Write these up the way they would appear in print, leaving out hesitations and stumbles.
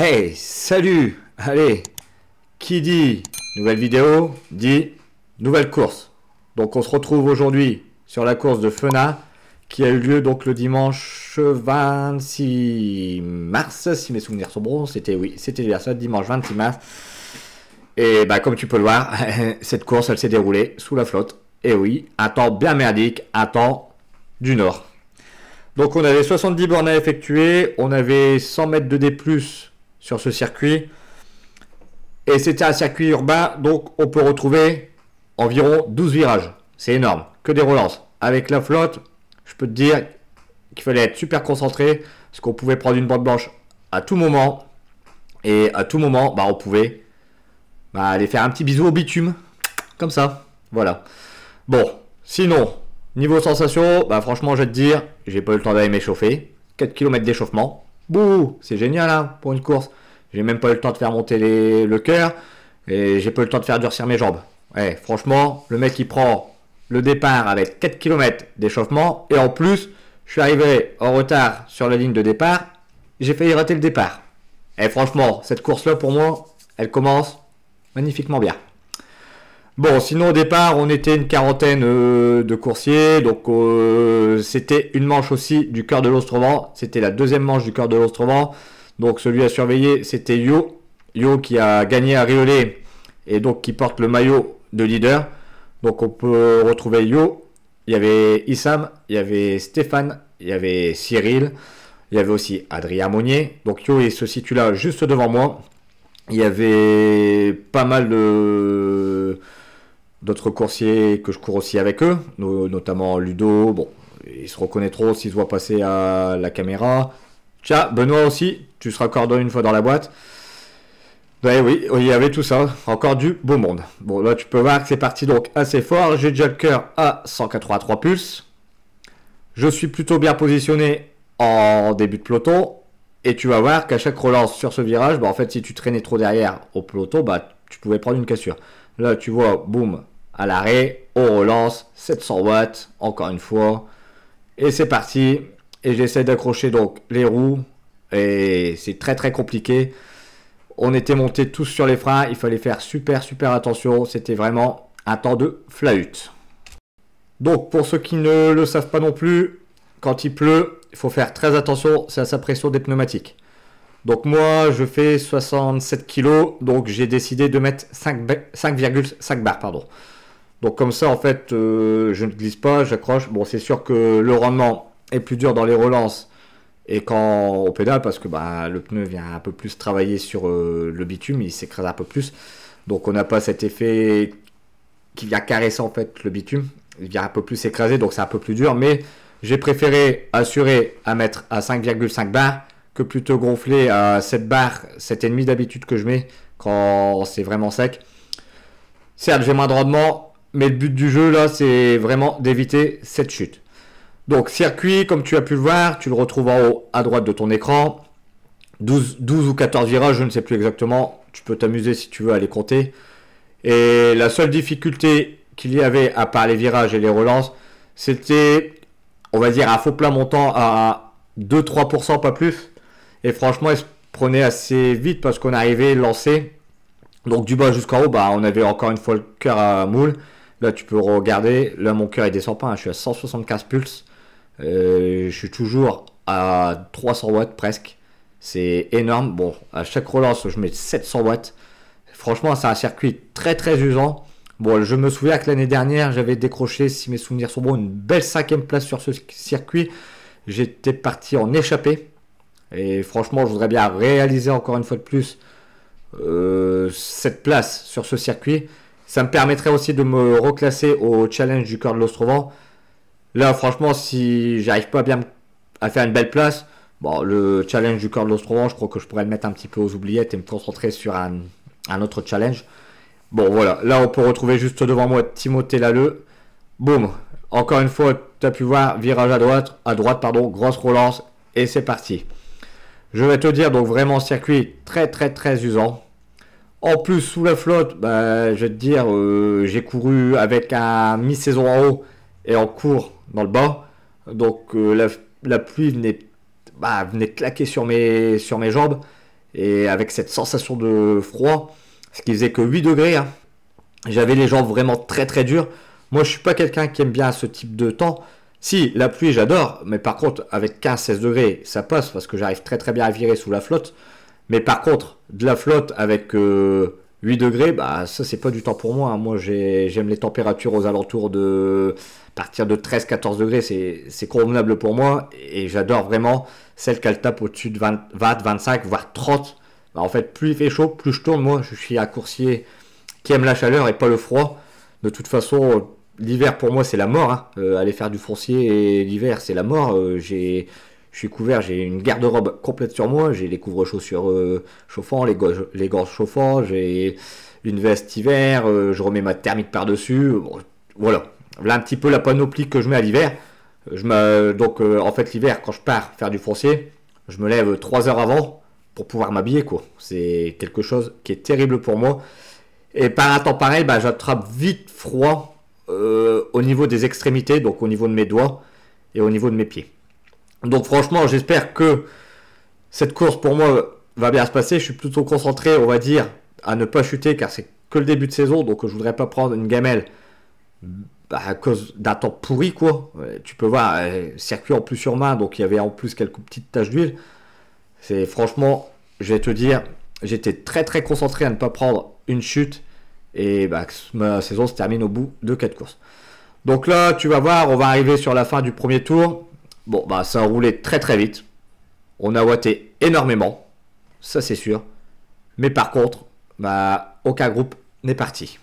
Hey, salut! Allez, qui dit nouvelle vidéo, dit nouvelle course. Donc on se retrouve aujourd'hui sur la course de Fena qui a eu lieu donc le dimanche 26 mars, si mes souvenirs sont bons. C'était bien ça, dimanche 26 mars. Et bah comme tu peux le voir, cette course elle s'est déroulée sous la flotte. Et oui, un temps bien merdique, un temps du Nord. Donc on avait 70 bornes à effectuer, on avait 100 mètres de D+, sur ce circuit. Et c'était un circuit urbain, donc on peut retrouver environ 12 virages. C'est énorme, que des relances. Avec la flotte, je peux te dire qu'il fallait être super concentré, parce qu'on pouvait prendre une bande blanche à tout moment. Et à tout moment, bah, on pouvait aller faire un petit bisou au bitume, comme ça. Voilà. Bon, sinon, niveau sensation, bah franchement, je vais te dire, j'ai pas eu le temps d'aller m'échauffer. 4 km d'échauffement. Bouh, c'est génial hein, pour une course. J'ai même pas eu le temps de faire monter le cœur. Et j'ai pas eu le temps de faire durcir mes jambes. Ouais, franchement, le mec il prend le départ avec 4 km d'échauffement. Et en plus, je suis arrivé en retard sur la ligne de départ. J'ai failli rater le départ. Et franchement, cette course-là pour moi, elle commence magnifiquement bien. Bon, sinon au départ, on était une quarantaine de coursiers, donc c'était une manche aussi du cœur de l'Ostrovent, c'était la deuxième manche du cœur de l'Ostrovent, donc celui à surveiller, c'était Yo qui a gagné à Riolet, et donc qui porte le maillot de leader, donc on peut retrouver Yo, il y avait Issam, il y avait Stéphane, il y avait Cyril, il y avait aussi Adrien Monnier, donc Yo il se situe là juste devant moi, il y avait pas mal d'autres coursiers que je cours aussi avec eux, notamment Ludo, bon, ils se reconnaîtront s'ils se voient passer à la caméra. Tiens, Benoît aussi, tu seras coordonné une fois dans la boîte. Ben oui, il y avait tout ça, encore du beau monde. Bon, là tu peux voir que c'est parti donc assez fort, j'ai déjà le cœur à 183 pulses. Je suis plutôt bien positionné en début de peloton, et tu vas voir qu'à chaque relance sur ce virage, bah, en fait si tu traînais trop derrière au peloton, bah, tu pouvais prendre une cassure. Là tu vois, boum, à l'arrêt, on relance, 700 watts, encore une fois, et c'est parti, et j'essaie d'accrocher donc les roues, et c'est très très compliqué, on était montés tous sur les freins, il fallait faire super attention, c'était vraiment un temps de flahut. Donc pour ceux qui ne le savent pas non plus, quand il pleut, il faut faire très attention, c'est à sa pression des pneumatiques. Donc moi je fais 67 kg, donc j'ai décidé de mettre 5,5 bars, pardon. Donc comme ça en fait je ne glisse pas, j'accroche. Bon c'est sûr que le rendement est plus dur dans les relances et quand on pédale parce que bah, le pneu vient un peu plus travailler sur le bitume, il s'écrase un peu plus. Donc on n'a pas cet effet qui vient caresser en fait le bitume, il vient un peu plus s'écraser donc c'est un peu plus dur. Mais j'ai préféré assurer à mettre à 5,5 bars que plutôt gonfler à 7 bars, 7,5 d'habitude que je mets quand c'est vraiment sec. Certes j'ai moins de rendement, mais le but du jeu là c'est vraiment d'éviter cette chute. Donc circuit comme tu as pu le voir, tu le retrouves en haut à droite de ton écran. 12 ou 14 virages, je ne sais plus exactement, tu peux t'amuser si tu veux à les compter. Et la seule difficulté qu'il y avait à part les virages et les relances, c'était on va dire un faux plat montant à 2-3%, pas plus. Et franchement, il se prenait assez vite parce qu'on arrivait lancé. Donc du bas jusqu'en haut, bah, on avait encore une fois le cœur à moule. Là, tu peux regarder. Là, mon cœur, il descend pas. Hein, je suis à 175 pulses. Je suis toujours à 300 watts presque. C'est énorme. Bon, à chaque relance, je mets 700 watts. Franchement, c'est un circuit très usant. Bon, je me souviens que l'année dernière, j'avais décroché, si mes souvenirs sont bons, une belle 5e place sur ce circuit. J'étais parti en échappée. Et franchement, je voudrais bien réaliser encore une fois de plus cette place sur ce circuit. Ça me permettrait aussi de me reclasser au challenge du cœur de l'Ostrovent. Là, franchement, si j'arrive pas bien à faire une belle place, bon, le challenge du cœur de l'Ostrovent, je crois que je pourrais le mettre un petit peu aux oubliettes et me concentrer sur un autre challenge. Bon voilà, là on peut retrouver juste devant moi Timothée Lalleux. Boum, encore une fois, tu as pu voir, virage à droite pardon, grosse relance et c'est parti. Je vais te dire donc vraiment circuit très usant. En plus sous la flotte, bah, je vais te dire, j'ai couru avec un mi-saison en haut et en cours dans le bas. Donc la pluie venait claquer sur mes jambes. Et avec cette sensation de froid, ce qui faisait que 8 degrés, hein, j'avais les jambes vraiment très très dures. Moi, je suis pas quelqu'un qui aime bien ce type de temps. Si, la pluie, j'adore, mais par contre, avec 15-16 degrés, ça passe parce que j'arrive très très bien à virer sous la flotte. Mais par contre, de la flotte avec 8 degrés, bah ça, c'est pas du temps pour moi, hein. Moi, j'aime les températures aux alentours de à partir de 13-14 degrés, c'est convenable pour moi. Et j'adore vraiment celle qu'elle tape au-dessus de 20, 25, voire 30. Bah, en fait, plus il fait chaud, plus je tourne. Moi, je suis un coursier qui aime la chaleur et pas le froid. De toute façon, l'hiver pour moi c'est la mort, hein. Aller faire du foncier et l'hiver c'est la mort. Je suis couvert, j'ai une garde-robe complète sur moi, j'ai les couvre-chaussures chauffants, les gorges chauffants, j'ai une veste hiver, je remets ma thermique par-dessus. Bon, voilà. Voilà un petit peu la panoplie que je mets à l'hiver. Donc en fait l'hiver quand je pars faire du foncier, je me lève 3 heures avant pour pouvoir m'habiller quoi. C'est quelque chose qui est terrible pour moi. Et par un temps pareil, bah, j'attrape vite froid au niveau des extrémités, donc au niveau de mes doigts et au niveau de mes pieds. Donc franchement, j'espère que cette course pour moi va bien se passer. Je suis plutôt concentré, on va dire, à ne pas chuter car c'est que le début de saison, donc je voudrais pas prendre une gamelle bah, à cause d'un temps pourri quoi. Tu peux voir, circuit en plus sur main, donc il y avait en plus quelques petites taches d'huile. C'est franchement, je vais te dire, j'étais très très concentré à ne pas prendre une chute et bah, ma saison se termine au bout de 4 courses. Donc là, tu vas voir, on va arriver sur la fin du premier tour. Bon, bah ça a roulé très très vite. On a watté énormément, ça c'est sûr. Mais par contre, bah aucun groupe n'est parti.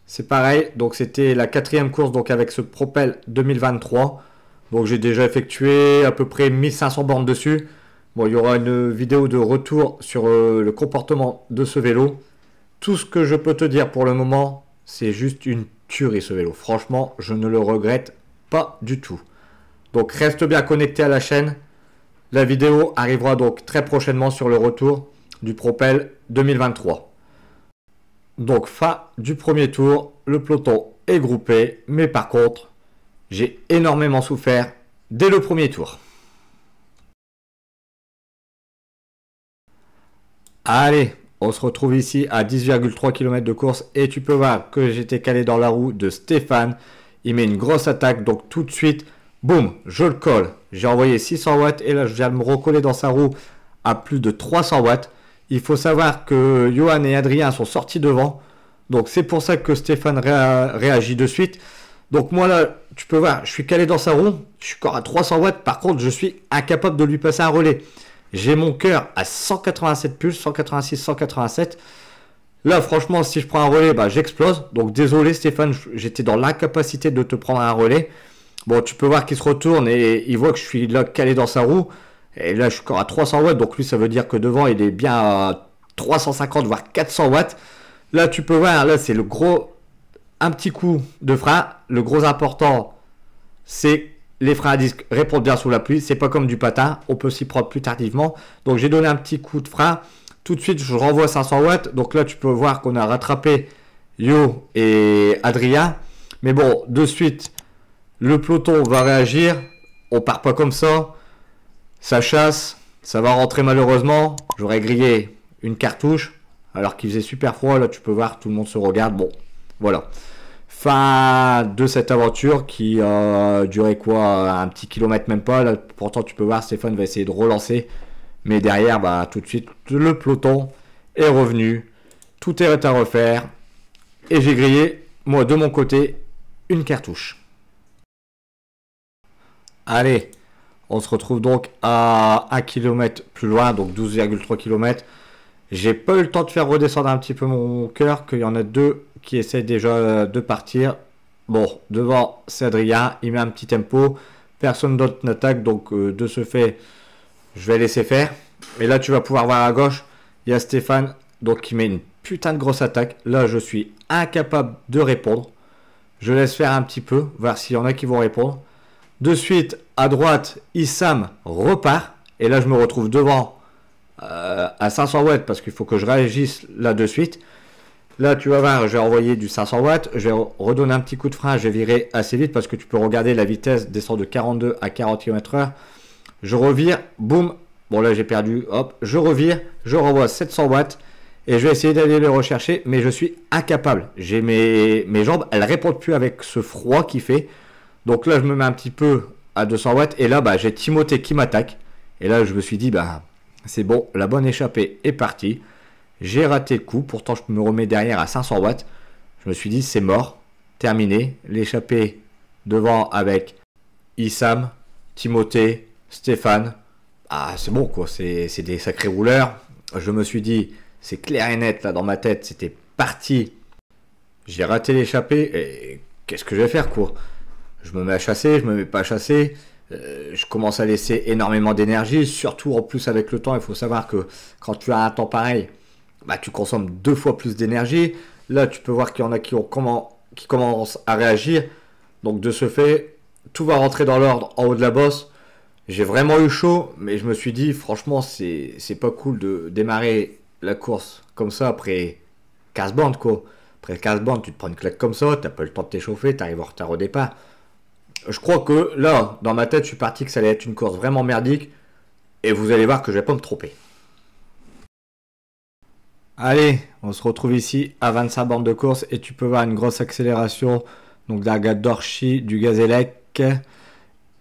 C'est pareil, donc c'était la 4e course donc avec ce Propel 2023. Donc j'ai déjà effectué à peu près 1500 bornes dessus. Bon, il y aura une vidéo de retour sur le comportement de ce vélo. Tout ce que je peux te dire pour le moment, c'est juste une tuerie ce vélo. Franchement, je ne le regrette pas du tout. Donc reste bien connecté à la chaîne. La vidéo arrivera donc très prochainement sur le retour du Propel 2023. Donc fin du premier tour, le peloton est groupé. Mais par contre, j'ai énormément souffert dès le premier tour. Allez, on se retrouve ici à 10,3 km de course et tu peux voir que j'étais calé dans la roue de Stéphane. Il met une grosse attaque, donc tout de suite, boum, je le colle. J'ai envoyé 600 watts et là je viens de me recoller dans sa roue à plus de 300 watts. Il faut savoir que Johan et Adrien sont sortis devant. Donc c'est pour ça que Stéphane réagit de suite. Donc moi là, tu peux voir, je suis calé dans sa roue. Je suis encore à 300 watts. Par contre, je suis incapable de lui passer un relais. J'ai mon cœur à 187 pulses, 186, 187. Là, franchement, si je prends un relais, bah, j'explose. Donc, désolé Stéphane, j'étais dans l'incapacité de te prendre un relais. Bon, tu peux voir qu'il se retourne et il voit que je suis là calé dans sa roue. Et là, je suis encore à 300 watts. Donc, lui, ça veut dire que devant, il est bien à 350, voire 400 watts. Là, tu peux voir, là, c'est le gros... Un petit coup de frein. Le gros important, c'est... Les freins à disque répondent bien sous la pluie, c'est pas comme du patin, on peut s'y prendre plus tardivement. Donc j'ai donné un petit coup de frein, tout de suite je renvoie 500 watts. Donc là tu peux voir qu'on a rattrapé Yo et Adrien. Mais bon, de suite, le peloton va réagir, on part pas comme ça chasse, ça va rentrer malheureusement. J'aurais grillé une cartouche, alors qu'il faisait super froid, là tu peux voir, tout le monde se regarde, bon, voilà. Fin de cette aventure qui a duré quoi, un petit kilomètre même pas. Là, pourtant tu peux voir Stéphane va essayer de relancer. Mais derrière, bah, tout de suite, le peloton est revenu. Tout est à refaire. Et j'ai grillé, moi de mon côté, une cartouche. Allez, on se retrouve donc à 1 km plus loin, donc 12,3 km. J'ai pas eu le temps de faire redescendre un petit peu mon cœur, qu'il y en a deux qui essaie déjà de partir. Bon, devant c'est Adrien, il met un petit tempo, personne d'autre n'attaque, donc de ce fait, je vais laisser faire. Et là, tu vas pouvoir voir à gauche, il y a Stéphane, donc qui met une putain de grosse attaque. Là, je suis incapable de répondre. Je laisse faire un petit peu, voir s'il y en a qui vont répondre. De suite, à droite, Issam repart. Et là, je me retrouve devant à 500 watts parce qu'il faut que je réagisse là de suite. Là, tu vas voir, je vais envoyer du 500 watts. Je vais redonner un petit coup de frein. Je vais virer assez vite parce que tu peux regarder la vitesse descend de 42 à 40 km/h. Je revire, boum, Bon là j'ai perdu, hop, je revire, je renvoie 700 watts et je vais essayer d'aller le rechercher, mais je suis incapable. J'ai mes jambes, elles répondent plus avec ce froid qu'il fait. Donc là je me mets un petit peu à 200 watts et là bah, j'ai Timothée qui m'attaque. Et là je me suis dit bah c'est bon, la bonne échappée est partie. J'ai raté le coup, pourtant je me remets derrière à 500 watts. Je me suis dit c'est mort, terminé. L'échappée devant avec Issam, Timothée, Stéphane. Ah c'est bon quoi, c'est des sacrés rouleurs. Je me suis dit c'est clair et net là dans ma tête, c'était parti. J'ai raté l'échappée et qu'est-ce que je vais faire quoi? Je me mets à chasser, je me mets pas à chasser. Je commence à laisser énormément d'énergie, surtout en plus avec le temps. Il faut savoir que quand tu as un temps pareil, bah, tu consommes 2 fois plus d'énergie. Là, tu peux voir qu'il y en a qui commencent à réagir. Donc, de ce fait, tout va rentrer dans l'ordre en haut de la bosse. J'ai vraiment eu chaud, mais je me suis dit, franchement, c'est pas cool de démarrer la course comme ça après 15 bandes, quoi. Après 15 bandes, tu te prends une claque comme ça, t'as pas le temps de t'échauffer, t'arrives en retard au départ. Je crois que là, dans ma tête, je suis parti que ça allait être une course vraiment merdique. Et vous allez voir que je vais pas me tromper. Allez, on se retrouve ici à 25 bornes de course et tu peux voir une grosse accélération donc d'Argat Dorchi, du Gazélec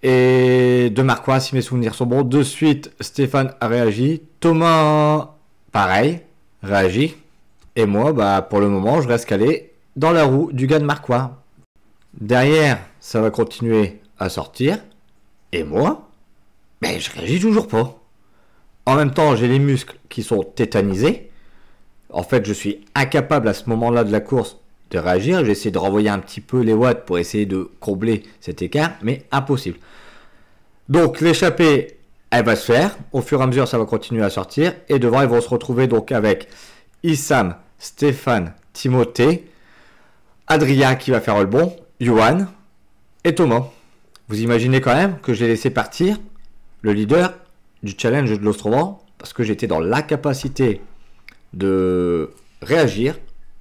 et de Marquois si mes souvenirs sont bons. De suite, Stéphane a réagi, Thomas, pareil, réagit. Et moi, bah, pour le moment, je reste calé dans la roue du gars de Marquois. Derrière, ça va continuer à sortir. Et moi, ben, je réagis toujours pas. En même temps, j'ai les muscles qui sont tétanisés. En fait, je suis incapable à ce moment-là de la course de réagir. J'essaie de renvoyer un petit peu les watts pour essayer de combler cet écart, mais impossible. Donc, l'échappée, elle va se faire. Au fur et à mesure, ça va continuer à sortir. Et devant, ils vont se retrouver donc avec Issam, Stéphane, Timothée, Adrien qui va faire le bon, Johan et Thomas. Vous imaginez quand même que j'ai laissé partir le leader du challenge de l'Ostrovent parce que j'étais dans l'incapacité de réagir.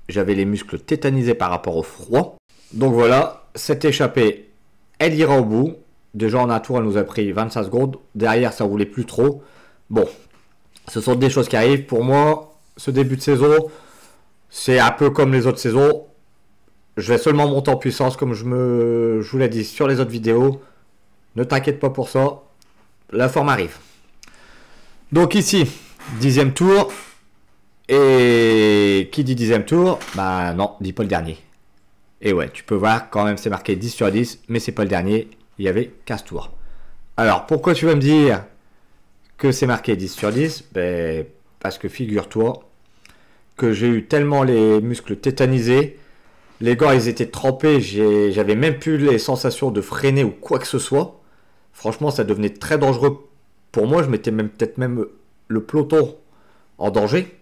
J'avais les muscles tétanisés par rapport au froid. Donc voilà, cette échappée, elle ira au bout. Déjà en un tour, elle nous a pris 25 secondes. Derrière, ça roulait plus trop. Bon, ce sont des choses qui arrivent. Pour moi, ce début de saison, c'est un peu comme les autres saisons. Je vais seulement monter en puissance comme je vous l'ai dit sur les autres vidéos. Ne t'inquiète pas pour ça. La forme arrive. Donc ici, 10e tour. Et qui dit 10e tour? Bah non, dit pas le dernier. Et ouais, tu peux voir quand même c'est marqué 10 sur 10, mais c'est pas le dernier. Il y avait 15 tours. Alors pourquoi tu vas me dire que c'est marqué 10 sur 10? Ben, parce que figure-toi que j'ai eu tellement les muscles tétanisés. Les gants, ils étaient trempés. J'avais même plus les sensations de freiner ou quoi que ce soit. Franchement, ça devenait très dangereux pour moi. Je mettais peut-être même le peloton en danger.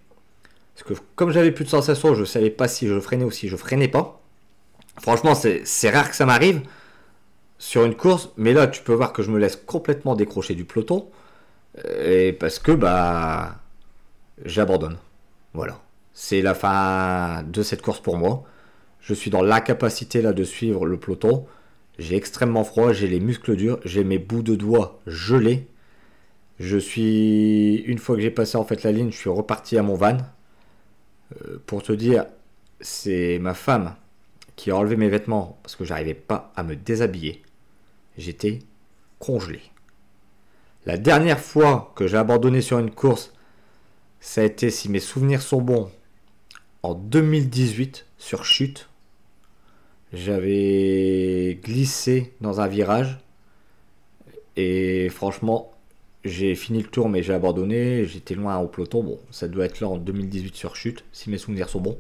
Parce que comme j'avais plus de sensations, je ne savais pas si je freinais ou si je freinais pas. Franchement, c'est rare que ça m'arrive sur une course. Mais là, tu peux voir que je me laisse complètement décrocher du peloton. Et parce que bah j'abandonne. Voilà. C'est la fin de cette course pour moi. Je suis dans l'incapacité là de suivre le peloton. J'ai extrêmement froid, j'ai les muscles durs, j'ai mes bouts de doigts gelés. Une fois que j'ai passé en fait la ligne, je suis reparti à mon van. Pour te dire, c'est ma femme qui a enlevé mes vêtements parce que j'arrivais pas à me déshabiller. J'étais congelé. La dernière fois que j'ai abandonné sur une course, ça a été, si mes souvenirs sont bons, en 2018 sur chute. J'avais glissé dans un virage et franchement, j'ai fini le tour mais j'ai abandonné. J'étais loin au peloton. Bon, ça doit être là en 2018 sur chute, si mes souvenirs sont bons.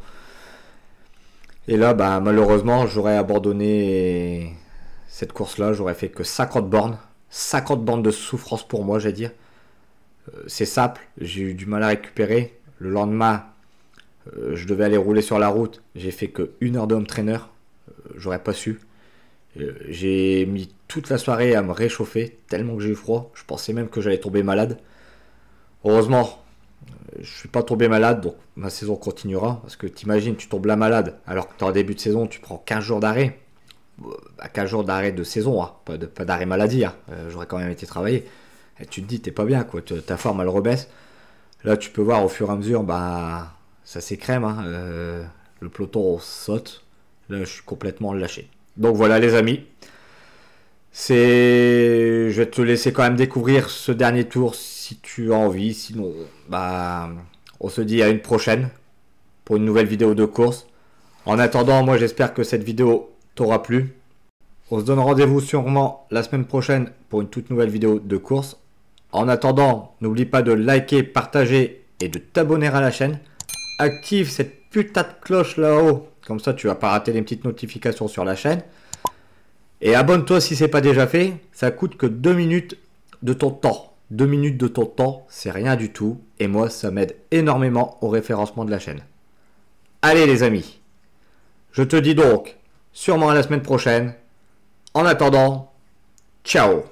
Et là, bah, malheureusement, j'aurais abandonné cette course-là. J'aurais fait que 50 bornes. 50 bornes de souffrance pour moi, j'allais dire. C'est simple, j'ai eu du mal à récupérer. Le lendemain, je devais aller rouler sur la route. J'ai fait que 1 heure de home trainer. J'aurais pas su. J'ai mis toute la soirée à me réchauffer tellement que j'ai eu froid. Je pensais même que j'allais tomber malade. Heureusement, je suis pas tombé malade, donc ma saison continuera. Parce que t'imagines, tu tombes là malade, alors que t'es en début de saison, tu prends 15 jours d'arrêt. 15 jours d'arrêt de saison, hein, pas d'arrêt maladie. Hein. J'aurais quand même été travailler. Et tu te dis, t'es pas bien, quoi. Ta forme, elle rebaisse. Là, tu peux voir au fur et à mesure, bah, ça s'écrème. Hein. Le peloton saute. Là, je suis complètement lâché. Donc voilà, les amis. Je vais te laisser quand même découvrir ce dernier tour si tu as envie. Sinon, bah, on se dit à une prochaine pour une nouvelle vidéo de course. En attendant, moi, j'espère que cette vidéo t'aura plu. On se donne rendez-vous sûrement la semaine prochaine pour une toute nouvelle vidéo de course. En attendant, n'oublie pas de liker, partager et de t'abonner à la chaîne. Active cette putain de cloche là-haut. Comme ça, tu vas pas rater les petites notifications sur la chaîne. Et abonne-toi si ce n'est pas déjà fait. Ça coûte que 2 minutes de ton temps. 2 minutes de ton temps, c'est rien du tout. Et moi, ça m'aide énormément au référencement de la chaîne. Allez les amis. Je te dis donc sûrement à la semaine prochaine. En attendant, ciao.